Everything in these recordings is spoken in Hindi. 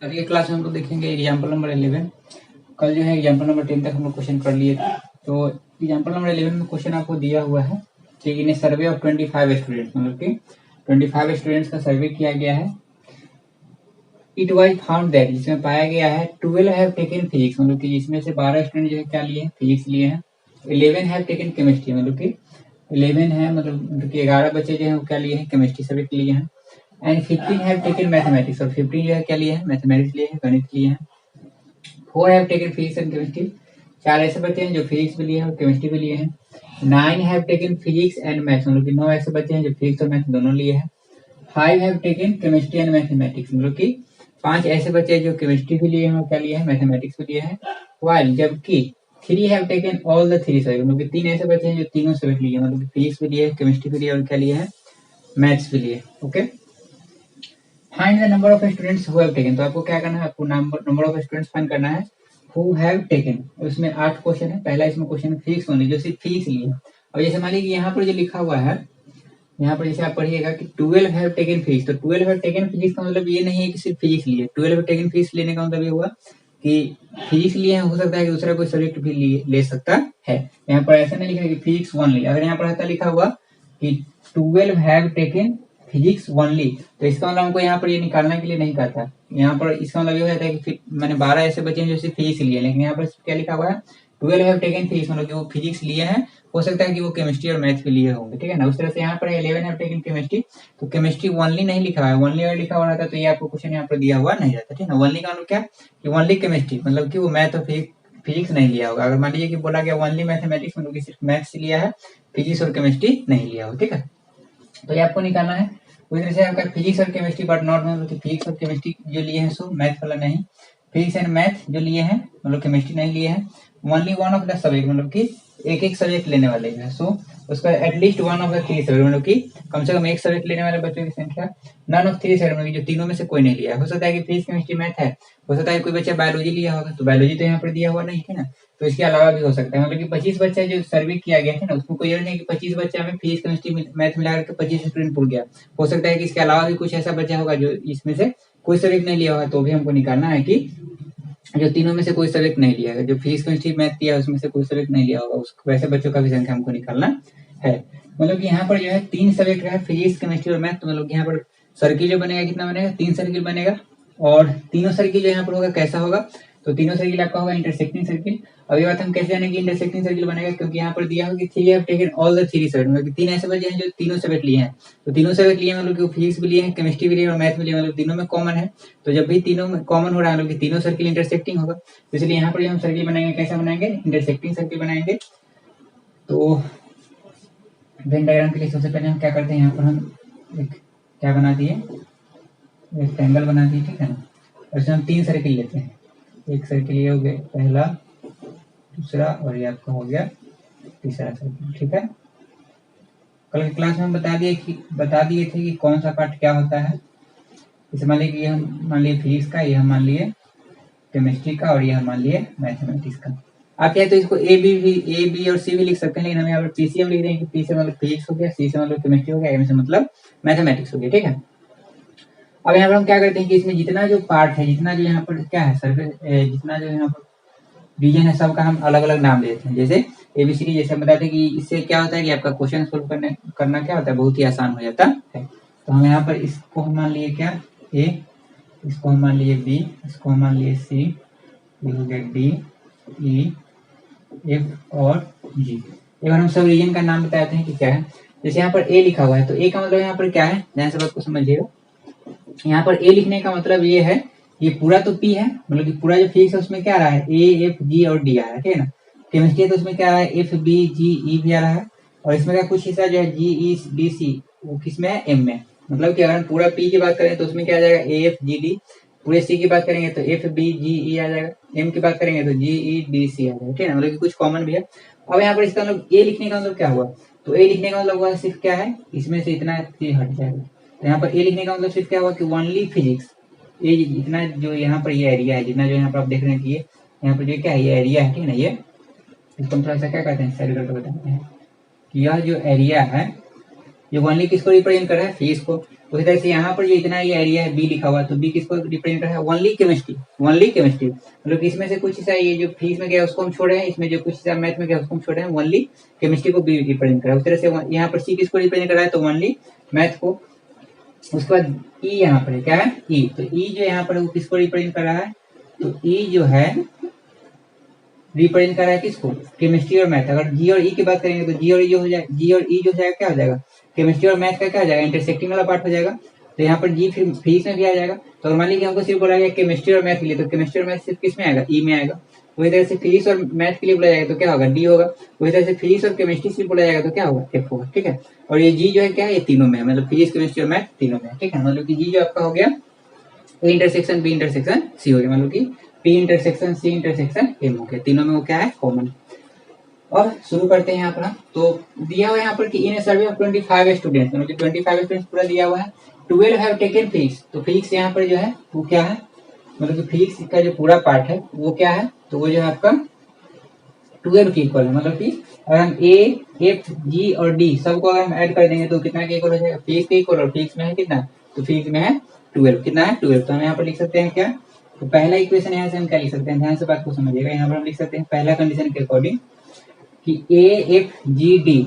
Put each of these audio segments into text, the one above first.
अभी के क्लास में हम लोग देखेंगे एग्जाम्पल नंबर 11। कल जो है एग्जाम्पल नंबर 10 तक हम लोग क्वेश्चन कर लिए थे। तो एग्जाम्पल नंबर 11 में क्वेश्चन आपको दिया हुआ है कि इन सर्वे ऑफ 25 स्टूडेंट्स, मतलब कि 25 स्टूडेंट्स का सर्वे किया गया है। इट वाज फाउंड दैट, जिसमें पाया गया है 12 हैव टेकन फिजिक्स, मतलब कि जिसमें से 12 स्टूडेंट जो है क्या लिए हैं, फिजिक्स लिए हैं। 11 हैव टेकन केमिस्ट्री, मतलब कि 11 है, मतलब कि 11 बच्चे जो है वो क्या लिए हैं, केमिस्ट्री सब्जेक्ट लिए हैं। एंड 15 हैव टेकन मैथमेटिक्स, और 15 जो है क्या लिए हैं, मैथमेटिक्स लिए हैं, गणित लिए हैं। 4 have taken physics and chemistry, 4 ऐसे बच्चे हैं जो फिजिक्स भी लिए हैं और केमिस्ट्री भी लिए हैं। 9 have taken physics and maths, मतलब कि 9 ऐसे बच्चे हैं जो फिजिक्स और मैथ दोनों लिए हैं। 5 have taken chemistry and mathematics, मतलब कि 5 ऐसे बच्चे हैं जो केमिस्ट्री भी लिए हैं और क्या लिए हैं, मैथमेटिक्स भी लिए हैं। वाइल जबकि 3 have taken all the 3 subject, मतलब कि 3 ऐसे बच्चे हैं जो तीनों सब्जेक्ट लिए हैं, मतलब कि फिजिक्स भी लिए, केमिस्ट्री भी लिए और क्या लिए हैं, मैथ्स भी लिए। Okay, find the number of students who have taken, तो आपको क्या करना है, आपको नंबर ऑफ स्टूडेंट्स फाइंड करना है हु हैव टेकन। उसमें 8 क्वेश्चन है। पहला इसमें क्वेश्चन फिजिक्स ओनली, जो सिर्फ फिजिक्स लिए। और जैसे मान लीजिए यहाँ पर जो लिखा हुआ है, यहाँ पर जैसे आप पढ़िएगा कि 12 हैव टेकन फिजिक्स, तो 12 हैव टेकन फिजिक्स का मतलब ये नहीं है कि सिर्फ फिजिक्स लिए। 12 हैव टेकन फिजिक्स लेने का मतलब ये हुआ कि फिजिक्स लिए हैं, हो सकता है कि दूसरा कोई सब्जेक्ट भी ले सकता है। यहाँ पर ऐसा नहीं लिखा है कि फिजिक्स ओनली। अगर यहाँ पर रहता लिखा हुआ कि 12 हैव टेकन फिजिक्स ओनली, तो इसका मतलब हमको यहाँ पर ये निकालने के लिए नहीं कहा था। यहाँ पर इसका मतलब ये हो जाता है कि मैंने 12 ऐसे बच्चे हैं जो सिर्फ फिजिक्स लिए, लेकिन यहाँ पर क्या लिखा हुआ है, 12 हैव टेकन फिजिक्स, मतलब कि वो फिजिक्स लिए हैं, हो सकता है कि वो केमिस्ट्री और मैथ के लिए होंगे, ठीक है ना। उस तरह से यहाँ पर 11 हैव टेकन केमिस्ट्री, तो केमिस्ट्री ओनली नहीं लिखा हुआ है। ओनली अगर लिखा हुआ रहता तो ये आपको क्वेश्चन यहाँ पर दिया हुआ नहीं रहता, ठीक है ना। ओनली का मतलब क्या, कि ओनली केमिस्ट्री, मतलब कि वो मैथ और फिजिक्स नहीं लिया होगा। अगर मान लीजिए कि बोला गया ओनली मैथमेटिक्स, मतलब कि सिर्फ मैथ्स लिया है, फिजिक्स और केमिस्ट्री नहीं लिया हो, ठीक है। तो ये आपको निकालना है। उस तरह से आपका फिजिक्स और केमिस्ट्री बट नॉट, मतलब फिजिक्स और केमिस्ट्री जो लिए हैं सो मैथ वाला नहीं, फिजिक्स एंड मैथ जो लिए हैं, मतलब केमिस्ट्री नहीं लिए हैं। Only one of the subject, मतलब कि एक एक सब्जेक्ट लेने वाले हैं, सो उसका at least one of the 3 subject, मतलब कि कम से कम एक सब्जेक्ट लेने वाले बच्चों की संख्या। नन ऑफ 3 सब्जेक्ट, मतलब जो तीनों में से कोई नहीं लिया है। हो सकता है कि फिजिक्स केमिस्ट्री मैथ है, हो सकता है कोई बच्चा बायोलॉजी लिया होगा, तो बायोलॉजी तो यहाँ पर दिया हुआ नहीं है ना, तो इसके अलावा भी हो सकता है। मतलब कि 25 बच्चा जो सर्वे किया गया है ना, उसमें कोई ये नहीं कि 25 बच्चा में फिजिक्स केमिस्ट्री मैथ मिला करके 25 स्टूडेंट पूछ गया। हो सकता है कि इसके अलावा भी कुछ ऐसा बच्चा होगा जो इसमें से कोई सब्जेक्ट नहीं लिया होगा, तो भी हमको निकालना है कि जो तीनों में से कोई सब्जेक्ट नहीं लिया है, जो फिजिक्स केमिस्ट्री मैथ किया है उसमें से कोई सब्जेक्ट नहीं लिया होगा, उस वैसे बच्चों का भी संख्या हमको निकालना है। मतलब कि यहाँ पर जो है 3 सब्जेक्ट है, फिजिक्स केमिस्ट्री और मैथ, तो मतलब यहाँ पर सर्किल जो बनेगा कितना बनेगा, 3 सर्किल बनेगा। और तीनों सर्किल जो यहाँ पर होगा कैसा होगा, तो तीनों सर्किल आपका होगा इंटरसेक्टिंग सर्किल। अब ये बात हम कैसे जानेंगे इंटरसेक्टिंग सर्किल बनेगा, क्योंकि यहाँ पर दिया होगा कि 3 have taken all the 3 subject, मतलब 3 ऐसे बच्चे हैं जो तीनों सब्जेक्ट लिए हैं। तो तीनों सब्जेक्ट लिए मतलब कि फिजिक्स भी लिए हैं, केमिस्ट्री भी लिए और मैथ भी लिए, मतलब तीनों में कॉमन है। तो जब भी तीनों में कॉमन हो रहा है, मतलब कि तीनों सर्किल इंटरसेक्टिंग होगा, तो इसलिए यहाँ पर हम सर्किल बनाएंगे, कैसा बनाएंगे, इंटरसेक्टिंग सर्किल बनाएंगे। तो वेन डायग्राम के लिए सबसे पहले हम क्या करते हैं, यहाँ पर हम एक क्या बना दिए, एक ट्रायंगल बना दिए, ठीक है ना। और इसमें हम 3 सर्किल लेते हैं। एक सर्किल ये हो गया पहला, दूसरा और ये आपका हो गया तीसरा सर्किल, ठीक है। कल की क्लास में हम बता दिए थे कि कौन सा पार्ट क्या होता है। जैसे मान लीजिए हम मान लिए फिजिक्स का, ये हम मान लिए केमिस्ट्री का, और ये हम मान लिए मैथमेटिक्स का। आप चाहे तो इसको ए बी और सी भी लिख सकते हैं, लेकिन हम यहाँ पर पीसीएम लिख देंगे कि पी से मतलब फिजिक्स हो गया, सी से मतलब केमिस्ट्री हो गया, एम से मतलब मैथमेटिक्स हो गया, ठीक है। अब यहाँ पर हम क्या करते हैं कि इसमें जितना जो पार्ट है, जितना जो यहाँ पर क्या है सर्फेस, जितना जो यहाँ पर रीजन है, सबका हम अलग अलग नाम देते हैं। जैसे एबीसीडी, जैसे हम बताते हैं कि इससे क्या होता है कि आपका क्वेश्चन सोल्व करना क्या होता है, बहुत ही आसान हो जाता है। तो हम यहाँ पर इसको हम मान लिए क्या, ए, इसको हम मान लिए बी, इसको हम मान लिए सी, ये हो गया डी, ई, एफ और जी। एक बार हम सब रीजन का नाम बताते हैं कि क्या है। जैसे यहाँ पर ए लिखा हुआ है, तो ए का मतलब यहाँ पर क्या है, ध्यान से बात को समझिएगा। यहाँ पर ए लिखने का मतलब ये है, ये पूरा तो पी है, मतलब कि पूरा जो फिजिक्स है उसमें क्या आ रहा है, ए एफ जी और डी आ रहा है, ठीक है ना। केमिस्ट्री है तो उसमें क्या आ रहा है, एफ बी जी ई भी आ रहा है, और इसमें का कुछ हिस्सा जो है जी ई डी सी, वो किसमें है, एम में। मतलब कि अगर हम पूरा पी की बात करें तो उसमें क्या आ जाएगा, ए एफ जी डी। पूरे सी की बात करेंगे तो एफ बी जी ई आ जाएगा, एम की बात करेंगे तो जी ई डी सी आ जाएगा, ठीक है ना। मतलब कि कुछ कॉमन भी है। अब यहाँ पर इसका मतलब ए लिखने का मतलब क्या हुआ, तो ए लिखने का मतलब हुआ सिर्फ क्या है, इसमें से इतना हट जाएगा। तो यहाँ पर ए लिखने का मतलब सिर्फ क्या हुआ कि ओनली फिजिक्स, ये इतना जो यहाँ पर ये एरिया है, जितना जो यहाँ पर आप देख रहे हैं कि ये यहाँ पर जो क्या है, ये एरिया है, ठीक है ना। ये इसको हम थोड़ा सा क्या कहते हैं, साइड करके बताते हैं कि यह जो एरिया है, ये ओनली किसको रिप्रेजेंट कर रहा है, फिजिक्स को। उसी तरह से यहाँ पर जो इतना ये एरिया है बी लिखा हुआ, तो बी किसको रिप्रेजेंट कर रहा है, ओनली केमिस्ट्री, ओनली केमिस्ट्री। मतलब इसमें से कुछ हिस्सा ये जो फिजिक्स में गया उसको हम छोड़े हैं, इसमें जो कुछ हिस्सा मैथ में गया उसको हम छोड़े हैं, ओनली केमिस्ट्री को बी रिप्रेजेंट कर रहा है। उस तरह से यहाँ पर सी किसको रिप्रेजेंट कर रहा है, तो ओनली मैथ को। उसके बाद ई यहाँ पर है, क्या है, ई। तो ई जो यहाँ पर है वो किसको रिप्रेजेंट कर रहा है, तो ई जो है रिप्रेजेंट कर रहा है किसको, केमिस्ट्री और मैथ। अगर जी और ई की बात करेंगे तो जी और ई जो हो जाएगा, जी और ई जो हो जाएगा क्या हो जाएगा, केमिस्ट्री और मैथ का क्या हो जाएगा, इंटरसेक्टिंग वाला पार्ट हो जाएगा। तो यहाँ पर जी फिर फिजिक्स में भी आ जाएगा। तो मान लीजिए हमको सिर्फ बोला गया केमिस्ट्री और मैथ के लिए, तो केमिस्ट्री और मैथ सिर्फ किस में आएगा, ई में आएगा। वही तरह से फिजिक्स और मैथ के लिए बोला जाएगा तो क्या होगा, डी होगा। वही तरह से फिजिक्स और केमिस्ट्री से बोला जाएगा तो क्या होगा, एफ होगा। ठीक है, और ये जी जो है क्या है, ये तीनों में है, मतलब फिजिक्स केमिस्ट्री और मैथ तीनों में है। ठीक है, मतलब कि जी जो आपका हो गया A intersection B intersection C हो गया, मतलब कि P intersection C intersection M हो गया, तीनों में वो क्या है, कॉमन। और शुरू करते हैं यहाँ पर। तो दिया हुआ है यहाँ पर कि इन ए सर्वे ऑफ 25 स्टूडेंट्स, मतलब 25 स्टूडेंट्स पूरा दिया हुआ है। 12 हैव टेकन फिजिक्स, तो फिजिक्स यहाँ पर जो है वो क्या है, मतलब कि फिजिक्स का जो पूरा पार्ट है वो क्या है, तो वो जो है आपका 12 के इक्वल है। मतलब कि अगर हम ए एफ जी और डी सबको अगर हम ऐड कर देंगे तो कितना के इक्वल हो जाएगा, फिजिक्स के इक्वल। और फिजिक्स में है कितना, तो फिजिक्स में है 12, कितना है 12। तो हम यहाँ पर लिख सकते हैं क्या, तो पहला इक्वेशन यहाँ से हम क्या लिख सकते हैं, ध्यान से बात को समझिएगा। यहाँ पर हम लिख सकते हैं पहला कंडीशन के अकॉर्डिंग कि ए एफ जी डी,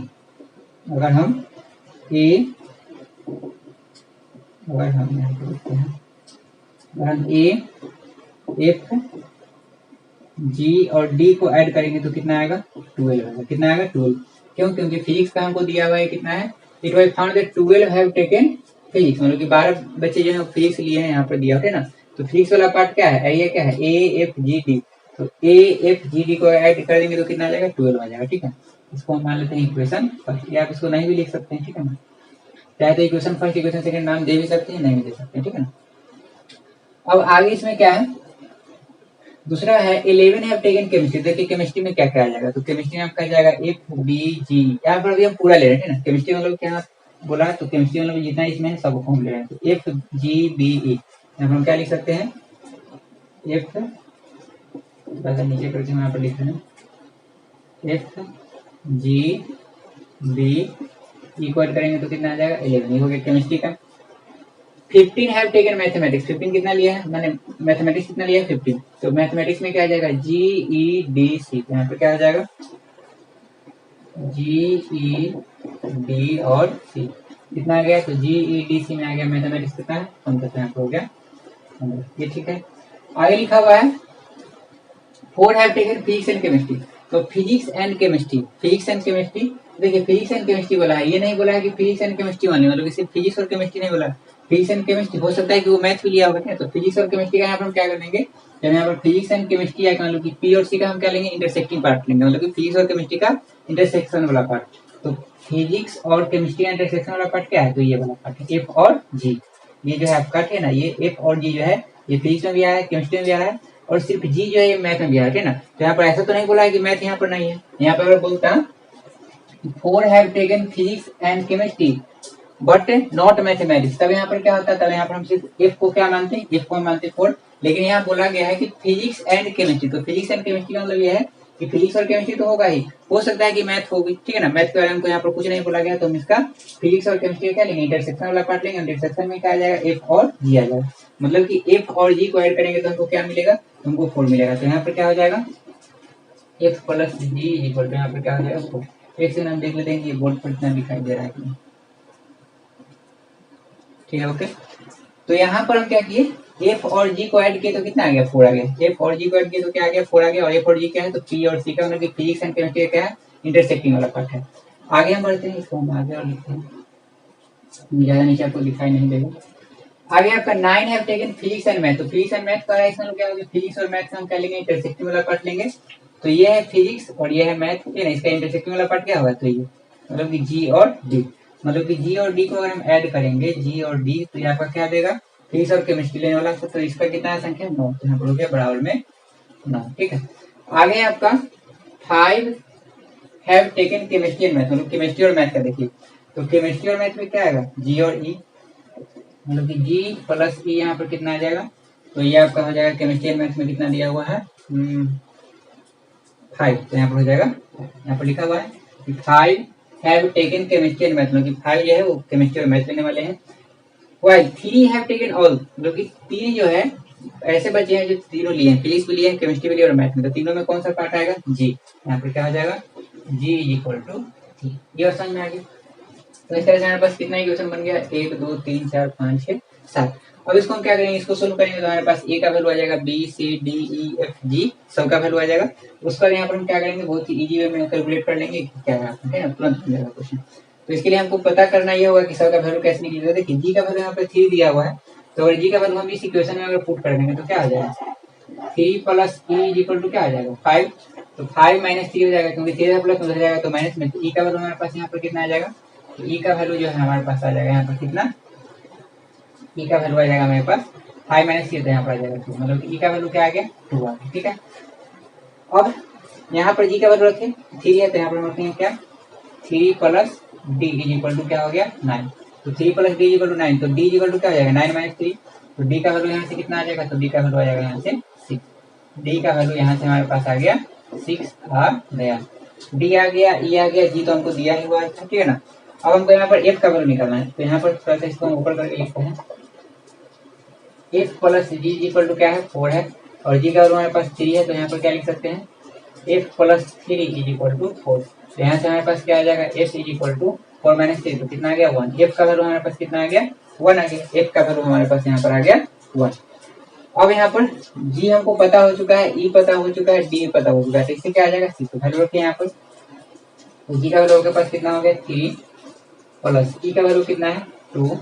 अगर हम ए, अगर हम यहाँ पे लिखते हैं, अगर हम ए एफ जी और डी को ऐड करेंगे तो कितना आएगा, 12 आएगा। कितना आएगा, 12। क्यों, क्योंकि फिजिक्स का हमको दिया हुआ है कितना है, it was found that 12 have taken physics, मतलब कि 12 बच्चे जो है फिजिक्स लिए हैं, यहाँ पर दिया है ना। तो फिजिक्स वाला पार्ट क्या है, ये क्या है, ए एफ जी डी। तो ए एफ जी डी को ऐड कर देंगे तो कितना आ जाएगा, 12 आ जाएगा। ठीक है, इसको हम मान लेते हैं इक्वेशन फर्स्ट, या आप इसको नहीं भी लिख सकते हैं। ठीक है ना, चाहे तो इक्वेशन फर्स्ट इक्वेशन सेकंड नाम दे भी सकते हैं, नहीं भी दे सकते हैं। ठीक है ना, अब आगे इसमें क्या है, दूसरा है 11 हैव टेकन केमिस्ट्री। देखिए केमिस्ट्री में क्या क्या आ जाएगा, तो केमिस्ट्री में आपका जाएगा एफ बी जी, यहाँ पर अभी हम पूरा ले रहे हैं ना, केमिस्ट्री मतलब क्या बोला है, तो केमिस्ट्री मतलब जितना इसमें है सबको हम ले रहे हैं। तो एफ जी बी ई, यहाँ पर हम क्या लिख सकते हैं, एफ नीचे करके हम यहाँ पर लिख रहे हैं, एफ जी बी ई को ऐड करेंगे तो कितना आ जाएगा, 11। ये हो गया केमिस्ट्री का। 15 हैव टेकन मैथमेटिक्स, 15 कितना लिया है, मैंने मैथमेटिक्स कितना लिया है, 15। तो मैथमेटिक्स में क्या आ जाएगा, जी ई डी सी, यहाँ पे क्या आ जाएगा, जी ई डी और सी कितना आ गया, तो जी ई डी सी में आ गया मैथमेटिक्स कितना है, 15 यहाँ पे हो गया 15। ये ठीक है, आगे लिखा हुआ है 4 have taken physics and chemistry. तो physics and chemistry, physics and chemistry, देखिए फिजिक्स एंड केमिस्ट्री बोला है, ये नहीं बोला है कि फिजिक्स एंड केमिस्ट्री वाली, मतलब सिर्फ फिजिक्स और केमिस्ट्री नहीं बोला है, फिजिक्स एंड केमिस्ट्री। हो सकता है कि वो मैथ भी लिया होगा क्या, तो फिजिक्स और केमिस्ट्री का यहाँ पर हम क्या करेंगे, जब यहाँ पर फिजिक्स एंड केमिस्ट्री आएगा, मतलब कि पी और सी का हम क्या लेंगे, इंटरसेक्टिंग पार्ट लेंगे, मतलब कि फिजिक्स और केमिस्ट्री का इंटरसेक्शन वाला पार्ट। तो फिजिक्स और केमिस्ट्री का इंटरसेक्शन वाला पार्ट क्या है, तो ये वाला पार्ट है, एफ और जी। ये जो है आपका है ना, ये एफ और जी जो है ये फिजिक्स में भी आया है, केमिस्ट्री में भी आया है, और सिर्फ जी जो है ये मैथ में भी आया है ना। तो यहाँ पर ऐसा तो नहीं बोला है कि मैथ यहाँ पर नहीं है, यहाँ पर बोलता 4 have taken physics and chemistry but not mathematics, तब यहाँ पर क्या होता है, तब यहाँ पर हम सिर्फ एफ को क्या मानते हैं, एफ को हम मानते हैं 4। लेकिन यहाँ बोला गया है कि फिजिक्स एंड केमिस्ट्री, तो फिजिक्स एंड केमिस्ट्री का मतलब ये है कि फिजिक्स और केमिस्ट्री तो होगा ही, हो सकता है कि मैथ होगी। ठीक है ना, मैथ के बारे में यहाँ पर कुछ नहीं बोला गया, तो हम इसका फिजिक्स और केमिस्ट्री क्या लेंगे, इंटरसेक्शन वाला पार्ट लेंगे। इंटरसेक्शन में क्या आ जाएगा, एफ और जी आ जाएगा, मतलब कि एफ और जी को ऐड करेंगे तो हमको क्या मिलेगा, हमको 4 मिलेगा। तो यहाँ पर क्या हो जाएगा, F plus G equal to यहाँ पर क्या हो जाएगा 4। एक से हम देख लेते हैं कि बोर्ड पर इतना दिखाई दे रहा है कि नहीं। ठीक है, ओके। तो यहाँ पर हम क्या किए, एफ और जी को ऐड किए तो कितना आ गया, 4 आ गया। एफ और जी को ऐड किए तो क्या आ गया, 4 आ गया। और एफ और जी क्या है, तो पी और सी का मतलब कि फिजिक्स एंड केमिस्ट्री क्या है, इंटरसेक्टिंग वाला पार्ट है। आगे हम बढ़ते हैं, इसको हम आगे और लिखते हैं, ज्यादा नीचे आपको दिखाई नहीं देगा। आगे आपका 9 have taken physics and math. तो फिजिक्स एंड मैथ का है, इसमें क्या होगा, फिजिक्स और मैथ हम क्या लेंगे, इंटरसेक्टिंग वाला पार्ट लेंगे। तो ये है फिजिक्स और ये है मैथ, ठीक है ना, इसका इंटरसेक्टिंग वाला पार्ट क्या होगा, तो ये मतलब कि जी और डी, मतलब कि जी और डी को अगर हम ऐड करेंगे, जी और डी, तो यहाँ पर क्या देगा, फिजिक्स और केमिस्ट्री लेने वाला। तो इसका कितना है संख्या, 9, तो यहाँ पर हो गया बराबर में 9। ठीक है, आगे आपका 5 have taken chemistry and math, मतलब केमिस्ट्री और मैथ का देखिए। तो केमिस्ट्री और मैथ में क्या आएगा, जी और ई, मतलब कि जी प्लस ई यहाँ पर कितना आ जाएगा, तो ये आपका हो जाएगा केमिस्ट्री एंड मैथ में कितना दिया हुआ है, 5। तो यहाँ पर हो जाएगा, यहाँ पर लिखा हुआ है कि 5 have taken chemistry and math, मतलब कि 5 जो है वो केमिस्ट्री और मैथ लेने वाले हैं। वाइल 3 हैव टेकन ऑल, मतलब कि 3 जो है ऐसे बच्चे हैं जो तीनों लिए हैं, फिजिक्स भी लिए, केमिस्ट्री भी लिए और मैथ में, तो तीनों में कौन सा पार्ट आएगा? जी। यहाँ पर क्या हो जाएगा? जी इज इक्वल टू थ्री। ये और समझ में आ गया। तो इस तरह से हमारे पास कितना इक्वेशन बन गया? 1 2 3 4 5 6 7। अब इसको हम क्या करेंगे? इसको सोल्व करेंगे तो हमारे पास ए का वैल्यू आ जाएगा B C D E F G, सबका वैल्यू आ जाएगा। उसका यहाँ पर हम क्या करेंगे? बहुत ही इजी वे में कैलकुलेट कर लेंगे कि क्या है, तुरंत बन जाएगा क्वेश्चन। तो इसके लिए हमको पता करना ये होगा कि सबका वैल्यू कैसे निकलेगा। देखिए जी का वैल्यू यहाँ पर 3 दिया हुआ है, तो अगर जी का वैल्यू हम इस इक्वेशन में अगर पुट कर देंगे तो क्या आ जाएगा? 3 plus E is equal to क्या आ जाएगा? 5। तो 5 माइनस 3 हो जाएगा, क्योंकि 3 प्लस उधर जाएगा तो माइनस में, तो ई का वैल्यू हमारे पास यहाँ पर कितना आ जाएगा? तो ई का वैल्यू जो है हमारे पास आ जाएगा यहाँ पर कितना? ई का वैल्यू आ जाएगा मेरे पास 5 माइनस 3, तो यहाँ पर आ जाएगा 2, मतलब ई का वैल्यू क्या आ गया? 2 आ गया। ठीक है, अब यहाँ पर जी का वैल्यू रखें 3 है, तो यहाँ पर हम रखेंगे क्या? 3 plus D is equal to क्या हो गया? 9। तो 3 plus D is equal to 9, तो डी इज इक्वल टू क्या हो जाएगा? 9 माइनस 3। तो डी का वैल्यू यहाँ से कितना आ जाएगा? तो डी का वैल्यू आ जाएगा यहाँ से 6। डी का वैल्यू यहाँ से हमारे पास आ गया 6 आ गया। डी आ गया, ई आ गया, जी तो हमको दिया ही हुआ है, ठीक है ना। अब हमको यहाँ पर एफ का वैल्यू निकालना है, तो यहाँ पर थोड़ा सा इसको हम ऊपर करके लिखते हैं। F plus G equal to क्या है? 4 है, और जी का वैल्यू हमारे पास 3 है, तो यहाँ पर क्या लिख सकते हैं? F plus 3 is equal to 4। तो यहाँ से हमारे पास क्या आ जाएगा? F is equal to 4 minus 3, तो कितना आ गया? 1। एफ का वैल्यू हमारे पास कितना आ गया? 1 आ गया। एफ का वैल्यू हमारे पास यहाँ पर आ गया 1। अब यहाँ पर जी हमको पता हो चुका है, ई पता हो चुका है, डी पता हो चुका है, तो इससे क्या आ जाएगा? सी। तो वैल्यू रखिए यहाँ पर। तो जी का वैल्यू आपके पास कितना हो गया? 3 प्लस ई का वैल्यू कितना है? 2।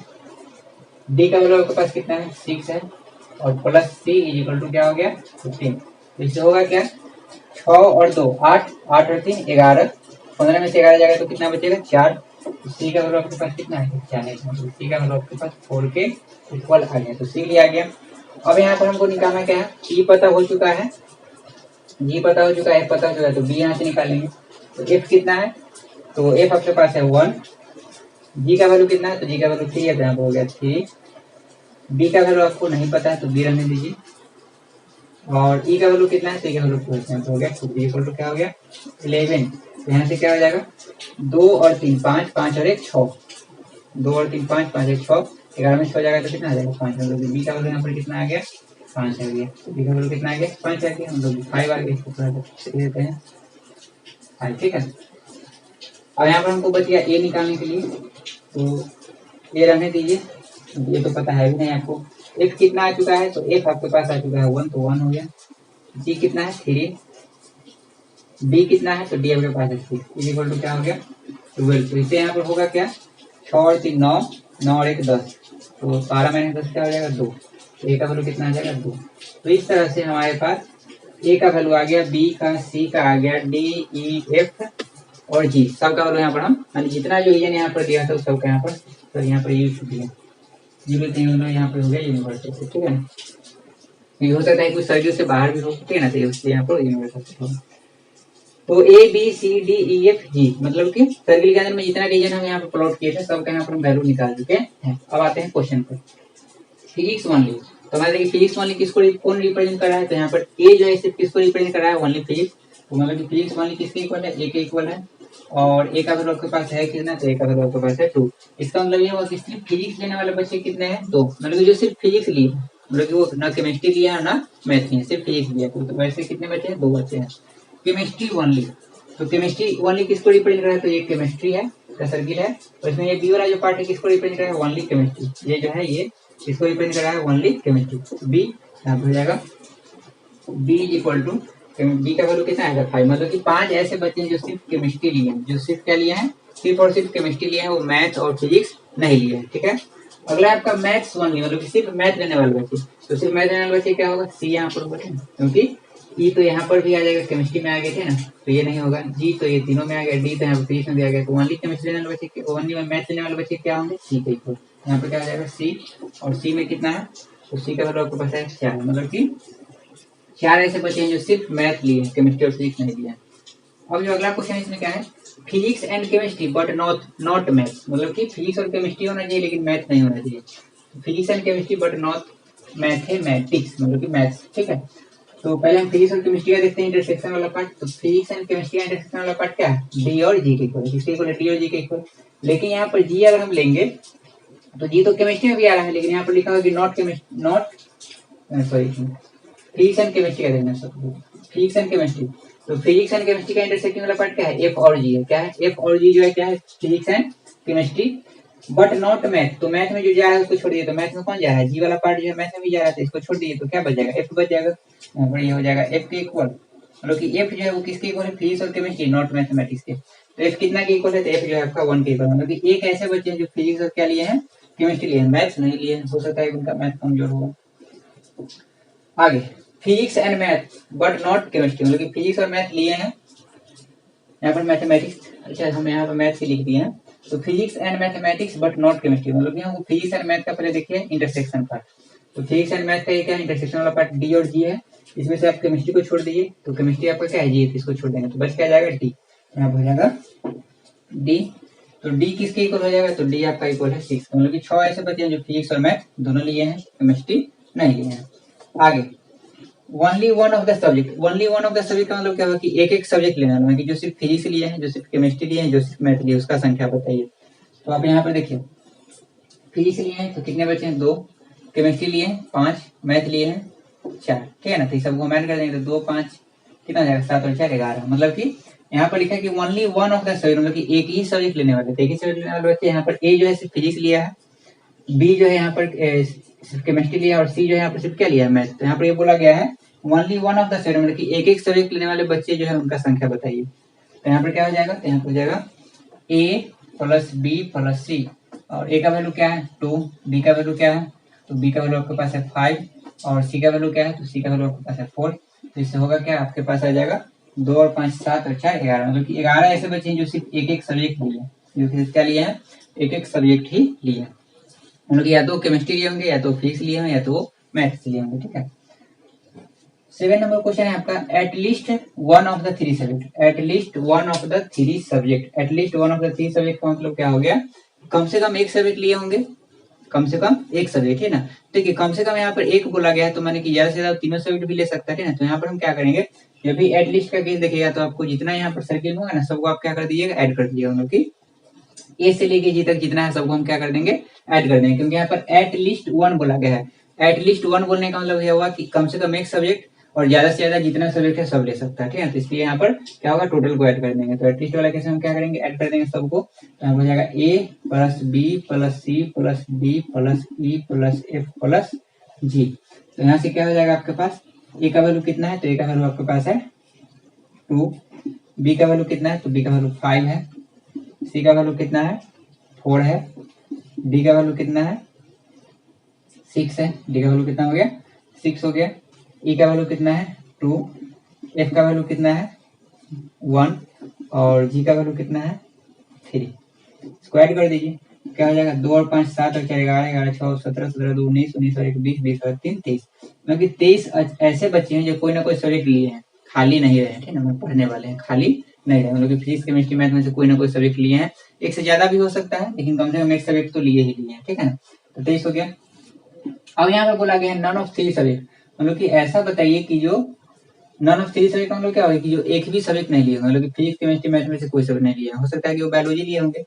डी का वैल्यू आपके पास कितना है? 6 है, और plus C is equal to क्या हो गया? 15। तो इससे होगा क्या? 6 और 2 8, 8 और 3 11, 15 में से 11 जाएगा तो कितना बचेगा? 4। सी का वैल्यू आपके पास कितना है? 4 है, तो सी का वैल्यू आपके पास 4 के इक्वल आ गया, तो सी लिया गया। अब यहाँ पर हमको निकालना क्या है? ई पता हो चुका है, जी पता हो चुका है, एफ पता हो चुका है, तो बी यहाँ से निकालेंगे। तो एफ कितना है? तो एफ आपके पास है 1। जी का वैल्यू कितना है? तो जी का वैल्यू 3 है, तो यहाँ पर हो गया 3। बी का वैल्यू आपको नहीं पता है, तो बी रहने दीजिए। और ई का वैल्यू कितना है? तो ई का वैल्यू 2 हो गया, तो बी इक्वल टू क्या हो गया? 11। तो यहाँ से क्या हो जाएगा? 2 और 3 5, 5 और 1 6, 2 और 3 5, 5 1 6, 11 में 6 जाएगा तो कितना आ जाएगा? 5। मतलब बी का वैल्यू यहाँ पर कितना आ गया? 5 आ गया। तो बी का वैल्यू कितना आ गया? 5 आ गया, मतलब 5 आ गया। इसको थोड़ा सा देते हैं 5, ठीक है। और यहाँ पर हमको बच गया ए निकालने के लिए, तो ए रहने दीजिए, ये तो पता है भी नहीं आपको। एफ कितना आ चुका है? तो एफ आपके पास आ चुका है 1, तो 1 हो गया। जी कितना है? 3। डी कितना है? तो डी आपके पास है 3, इक्वल टू क्या हो गया? 12। तो इससे यहाँ पर होगा क्या? 6 और 3 9, 9 और 1 10, तो 12 माइनस 10 क्या हो जाएगा? 2। तो ए का वैल्यू कितना आ जाएगा? 2। तो इस तरह से हमारे पास ए का वैल्यू आ गया, बी का, सी का आ गया, डी ई एफ और जी सबका वैल्यू यहाँ पर हम जितना जो रीजन यहाँ पर दिया था उस सबका यहाँ पर, तो यहाँ पर यूज दिया यहाँ पर हो गया यूनिवर्सिटी, ठीक है ना। ये हो सकता है कुछ सर्किल से बाहर भी हो सकते हैं ना, तो इसलिए यहाँ पर यूनिवर्सिटी होगा। तो A B C D E F G, मतलब कि सर्किल के अंदर में जितना रीजन हम यहाँ पर प्लॉट किए थे सबका यहाँ पर हम वैल्यू निकाल चुके हैं। अब आते हैं क्वेश्चन पर। फिजिक्स ओनली, तो हमारे देखिए फिजिक्स ओनली किसको कौन रिप्रेजेंट कर रहा है? तो यहाँ पर ए जो है सिर्फ किसको रिप्रेजेंट कर रहा है? Only physics. तो मतलब कि फिजिक्स ओनली किसके इक्वल है? ए के इक्वल है। और ए का वैल्यू आपके पास है कितना? तो ए का वैल्यू आपके पास है 2। इसका मतलब ये हुआ कि सिर्फ फिजिक्स लेने वाले बच्चे कितने हैं? 2। मतलब कि जो सिर्फ फिजिक्स लिए, मतलब कि वो ना केमिस्ट्री लिया है ना मैथ लिया, सिर्फ फिजिक्स लिया, तो वैसे कितने बच्चे हैं? 2 बच्चे हैं। केमिस्ट्री ओनली, तो केमिस्ट्री ओनली किसको रिप्रेजेंट कर रहा है? तो ये केमिस्ट्री है का सर्किल है, और इसमें ये बी वाला जो पार्ट है किसको रिप्रेजेंट कर रहा है? Only chemistry. ये जो है ये इसको रिप्रेजेंट कर रहा है ओनली केमिस्ट्री। बी यहाँ पर हो जाएगा बी इक्वल टू, बी का वैल्यू कितना आएगा? 5। मतलब कि 5 ऐसे बच्चे हैं जो सिर्फ केमिस्ट्री लिए हैं, जो सिर्फ क्या लिए हैं? सिर्फ और सिर्फ केमिस्ट्री लिए हैं, वो मैथ और फिजिक्स नहीं लिए हैं, ठीक है। अगला आपका मैथ्स ओनली, मतलब सिर्फ मैथ लेने वाले बच्चे, तो सिर्फ मैथ लेने वाले बच्चे क्या होगा? सी यहाँ पर होगा, क्योंकि ई तो यहाँ पर भी आ जाएगा, केमिस्ट्री में आ गए थे ना, तो ये नहीं होगा। जी तो ये तीनों में आ गया, डी तो यहाँ पर फिजिक्स में भी आ गया, तो ओनली केमिस्ट्री लेने वाले बच्चे, ओनली मैथ लेने वाले बच्चे क्या होंगे? सी के इक्वल। यहाँ पर क्या आ जाएगा? सी, और सी में कितना है? तो सी का वैल्यू आपके पास है 4, मतलब कि 4 ऐसे बच्चे हैं जो सिर्फ मैथ लिए हैं, केमिस्ट्री और फिजिक्स नहीं लिया। अब जो अगला क्वेश्चन इसमें क्या है? Physics and chemistry but not math, मतलब कि फिजिक्स और केमिस्ट्री होना चाहिए लेकिन मैथ नहीं होना चाहिए। Physics and chemistry but not mathematics, मतलब कि मैथ्स, ठीक है। तो पहले हम फिजिक्स और केमिस्ट्री का देखते हैं इंटरसेक्शन वाला पार्ट। तो फिजिक्स एंड केमिस्ट्री का इंटरसेक्शन वाला पार्ट क्या है? डी और जी के इक्वल। किसके इक्वल है? डी और जी के इक्वल। लेकिन यहाँ पर जी अगर हम लेंगे तो जी तो केमिस्ट्री में भी आ रहा है, लेकिन यहाँ पर लिखा होगा कि फिजिक्स एंड केमिस्ट्री का देखना सब। फिजिक्स एंड केमिस्ट्री, तो फिजिक्स एंड केमिस्ट्री का इंटरसेक्टिंग वाला पार्ट क्या है? एफ और जी है। क्या है? एफ और जी जो है क्या है? Physics and chemistry, but not math. तो मैथ में जो जा रहा है उसको छोड़ दिए। तो मैथ में कौन जा रहा है? जी वाला पार्ट जो है मैथ में भी जा रहा था, इसको छोड़ दिए। तो क्या बच जाएगा? एफ बच जाएगा। यहाँ पर ये हो जाएगा एफ के इक्वल, मतलब कि एफ जो है वो किसके इक्वल है? फिजिक्स और केमिस्ट्री, नॉट मैथमेटिक्स के। तो एफ कितना के इक्वल है? तो एफ जो है आपका 1 के इक्वल। मतलब कि एक ऐसे बच्चे हैं जो फिजिक्स और क्या लिए हैं? केमिस्ट्री लिए हैं, मैथ्स नहीं लिए हैं। हो सकता है उनका मैथ कमजोर होगा। आगे physics and math but not chemistry, मतलब कि फिजिक्स और मैथ लिए हैं। यहाँ पर मैथमेटिक्स, अच्छा हम यहाँ पर मैथ्स ही लिख दिए हैं। तो physics and mathematics but not chemistry, मतलब कि हमको फिजिक्स एंड मैथ का पहले देखिए इंटरसेक्शन पार्ट। तो फिजिक्स एंड मैथ का ये क्या है? इंटरसेक्शन वाला पार्ट डी और जी है। इसमें से आप केमिस्ट्री को छोड़ दीजिए, तो केमिस्ट्री आपका क्या है? जी है, इसको छोड़ देंगे तो बच क्या जाएगा? डी। यहाँ पर हो जाएगा डी। तो डी किसके इक्वल हो जाएगा? तो डी आपका इक्वल है 6, मतलब कि 6 ऐसे बचे हैं जो फिजिक्स और मैथ दोनों लिए हैं, केमिस्ट्री नहीं लिए हैं। आगे only one of the subject, only one of the subject का मतलब क्या होगा? कि एक एक सब्जेक्ट लेना है, कि जो सिर्फ फिजिक्स लिए हैं, जो सिर्फ केमिस्ट्री लिए हैं, जो सिर्फ मैथ लिए, उसका संख्या बताइए। तो आप यहाँ पर देखिए फिजिक्स लिए हैं तो कितने बचे हैं? 2, केमिस्ट्री लिए हैं 5, मैथ लिए हैं 4, ठीक है ना। तो ये सबको हम ऐड कर देंगे तो 2 5 कितना जाएगा? 7 और 4 11। मतलब कि यहाँ पर लिखा है कि only one of the subject, मतलब कि एक ही सब्जेक्ट लेने वाले थे, एक ही सब्जेक्ट लेने वाले बच्चे। यहाँ पर ए जो है सिर्फ फिजिक्स लिया है, बी जो है यहाँ पर सिर्फ केमिस्ट्री लिया, और सी जो है यहाँ पर सिर्फ क्या लिया है? मैथ। तो यहाँ पर ये बोला गया है only one of the subject, मतलब कि एक एक सब्जेक्ट लेने वाले बच्चे जो है उनका संख्या बताइए। तो यहाँ पर क्या हो जाएगा? तो यहाँ पर हो जाएगा ए प्लस बी प्लस सी, और ए का वैल्यू क्या है? 2, बी का वैल्यू क्या है? तो बी का वैल्यू आपके पास है 5, और सी का वैल्यू क्या है? तो सी का वैल्यू आपके पास है 4। तो इससे होगा क्या? आपके पास आ जाएगा 2 और 5 7 और 4 11, मतलब कि 11 ऐसे बच्चे हैं जो सिर्फ एक एक सब्जेक्ट लिए हैं, जो सिर्फ क्या लिए हैं? एक एक सब्जेक्ट ही लिए हैं। मतलब या तो केमिस्ट्री लिए होंगे, या तो फिजिक्स लिए होंगे, या तो मैथ्स लिए होंगे, ठीक है। 7 नंबर क्वेश्चन है आपका, at least one of the 3 subject. At least one of the 3 subject, at least one of the 3 subject का मतलब क्या हो गया? कम से कम एक सब्जेक्ट लिए होंगे, कम से कम एक सब्जेक्ट, है ना। देखिए कम से कम यहाँ पर एक बोला गया है, तो मैंने कि ज्यादा से ज्यादा तीनों सब्जेक्ट भी ले सकता है ना। तो यहाँ पर हम क्या करेंगे? जब भी एटलीस्ट का केस देखिएगा तो आपको जितना यहाँ पर सर्किल होगा ना, सबको आप क्या कर दीजिएगा? ऐड कर दीजिएगा, मतलब कि ए से लेके जी तक जितना है सबको हम क्या कर देंगे? ऐड कर देंगे, क्योंकि यहाँ पर एटलीस्ट वन बोला गया है। एटलीस्ट वन बोलने का मतलब यह हुआ कि कम से कम एक सब्जेक्ट, और ज्यादा से ज्यादा जितना सब्जेक्ट है सब ले सकता है, ठीक है। तो इसलिए यहाँ पर क्या होगा? टोटल को ऐड कर देंगे। तो एटलीस्ट वाला कैसे हम क्या करेंगे? ऐड कर देंगे सबको। तो यहाँ पर हो जाएगा A plus B plus C plus D plus E plus F plus G. तो यहाँ से क्या हो जाएगा आपके पास? ए का वैल्यू कितना है? तो ए का वैल्यू आपके पास है 2, बी का वैल्यू कितना है? तो बी का वैल्यू 5 है, सी का वैल्यू कितना है? 4 है, डी का वैल्यू कितना है? 6 है, डी का वैल्यू कितना हो गया? 6 हो गया। ई का वैल्यू कितना है? 2, एफ का वैल्यू कितना है? 1, और जी का वैल्यू कितना है? 3। इसको ऐड कर दीजिए, क्या हो जाएगा? 2 और 5 7 और 4 11 11 6 17 17 2 19 19 और 1 20 20 और 3 23, मतलब कि 23 ऐसे बच्चे हैं जो कोई ना कोई सब्जेक्ट लिए हैं, खाली नहीं रहे, ठीक है ना। पढ़ने वाले हैं, खाली नहीं रहे, मतलब कि फिजिक्स केमिस्ट्री मैथ में से कोई ना कोई सब्जेक्ट लिए हैं। एक से ज्यादा भी हो सकता है, लेकिन कम से कम एक सब्जेक्ट तो लिए ही लिए हैं, ठीक है ना। तो 23 हो गया। अब यहाँ पर बोला गया है नन ऑफ 3 सब्जेक्ट, मतलब कि ऐसा बताइए कि जो नन ऑफ 3 सब्जेक्ट का मतलब क्या होगा? कि जो एक भी सब्जेक्ट नहीं लिए होंगे, मतलब कि फिजिक्स केमिस्ट्री मैथ में से कोई सब्जेक्ट नहीं लिया। हो सकता है कि वो बायोलॉजी लिए होंगे,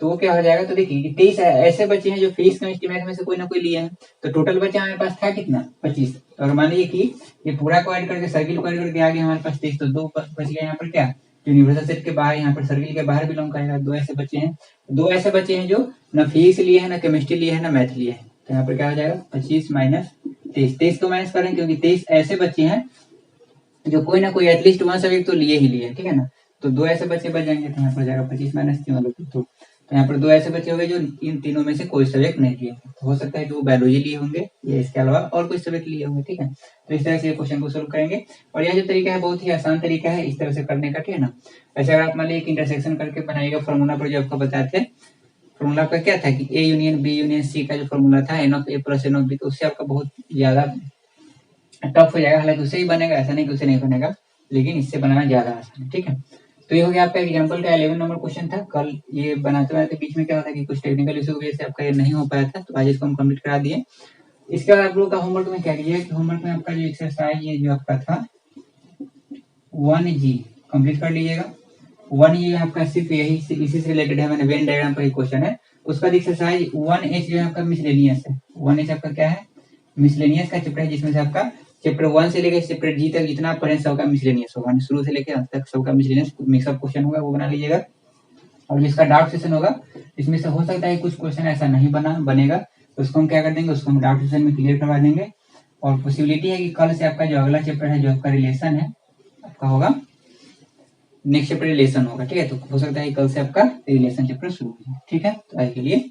तो वो क्या हो जाएगा? तो देखिए कि 23 ऐसे बच्चे हैं जो फिजिक्स केमिस्ट्री मैथ में से कोई ना कोई लिए हैं। तो टोटल बच्चा हमारे पास था कितना? 25। तो अगर मान लीजिए कि ये पूरा को ऐड करके सर्किल को ऐड करके आ गया हमारे पास 23, तो 2 बच गया यहाँ पर क्या? यूनिवर्सल सेट के बाहर, यहाँ पर सर्किल के बाहर बिलोंग करेगा। 2 ऐसे बच्चे हैं, 2 ऐसे बच्चे हैं जो ना फिजिक्स लिए हैं, ना केमिस्ट्री लिए हैं, ना मैथ लिए हैं। तो यहाँ पर क्या हो जाएगा? 25 माइनस 23, 23 को माइनस करें, क्योंकि 23 ऐसे बच्चे हैं जो कोई ना कोई एटलीस्ट वन सब्जेक्ट तो लिए ही लिए, ठीक है ना। तो 2 ऐसे बच्चे बच जाएंगे, तो यहाँ पर जाएगा 25 माइनस 3 मतलब 2। तो यहाँ पर 2 ऐसे बच्चे हो गए जो इन तीनों में से कोई सब्जेक्ट नहीं लिए। तो हो सकता है कि वो बायोलॉजी लिए होंगे, या इसके अलावा और कोई सब्जेक्ट लिए होंगे, ठीक है। तो इस तरह से क्वेश्चन को सोल्व करेंगे, और यह जो तरीका है बहुत ही आसान तरीका है इस तरह से करने का, ठीक है ना। ऐसे अगर आप मान लीजिए इंटरसेक्शन करके बनाइएगा फॉर्मूला पर जो आपको बताए थे, फॉर्मूला का क्या था कि A union B union C का जो फॉर्मूला था N of A plus N of B, तो उससे आपका बहुत ज्यादा टफ हो जाएगा। हालांकि उससे ही बनेगा, ऐसा नहीं कि उससे नहीं बनेगा, लेकिन इससे बनाना ज्यादा आसान है, ठीक है। तो ये हो गया आपका एग्जांपल का 11 नंबर क्वेश्चन था। कल ये बनाते बनाते बीच में क्या होता है कि कुछ टेक्निकल इशू की वजह से आपका ये नहीं हो पाया था, तो आज इसको हम कंप्लीट करा दिए। इसके बाद आप लोगों का होमवर्क में क्या किया कि होमवर्क में आपका जो एक्सरसाइज ये जो आपका था 1G कंप्लीट कर लीजिएगा। 1G आपका सिर्फ यही इसी से रिलेटेड है, मैंने वेन डायग्राम का ही क्वेश्चन है। उसका एक्सरसाइज 1H जो है आपका मिसलेनियस है। 1H आपका क्या है? मिसलेनियस का चैप्टर है, जिसमें से आपका चैप्टर 1 से लेकर चैप्टर G तक जितना पढ़े सबका मिसलेनियस होगा, शुरू से लेकर अंत तक सबका मिसलेनियस मिक्सअप क्वेश्चन होगा, वो बना लीजिएगा। और जिसका डाउट सेशन होगा, इसमें से हो सकता है कुछ क्वेश्चन ऐसा नहीं बनेगा, तो उसको हम क्या कर देंगे, उसको हम डाउट सेशन में क्लियर करवा देंगे। और पॉसिबिलिटी है कि कल से आपका जो अगला चैप्टर है, जो आपका रिलेशन है आपका होगा, नेक्स्ट चैप्टर रिलेशन होगा, ठीक है। तो हो सकता है कल से आपका रिलेशन चैप्टर शुरू हो जाए, ठीक है। तो आज के लिए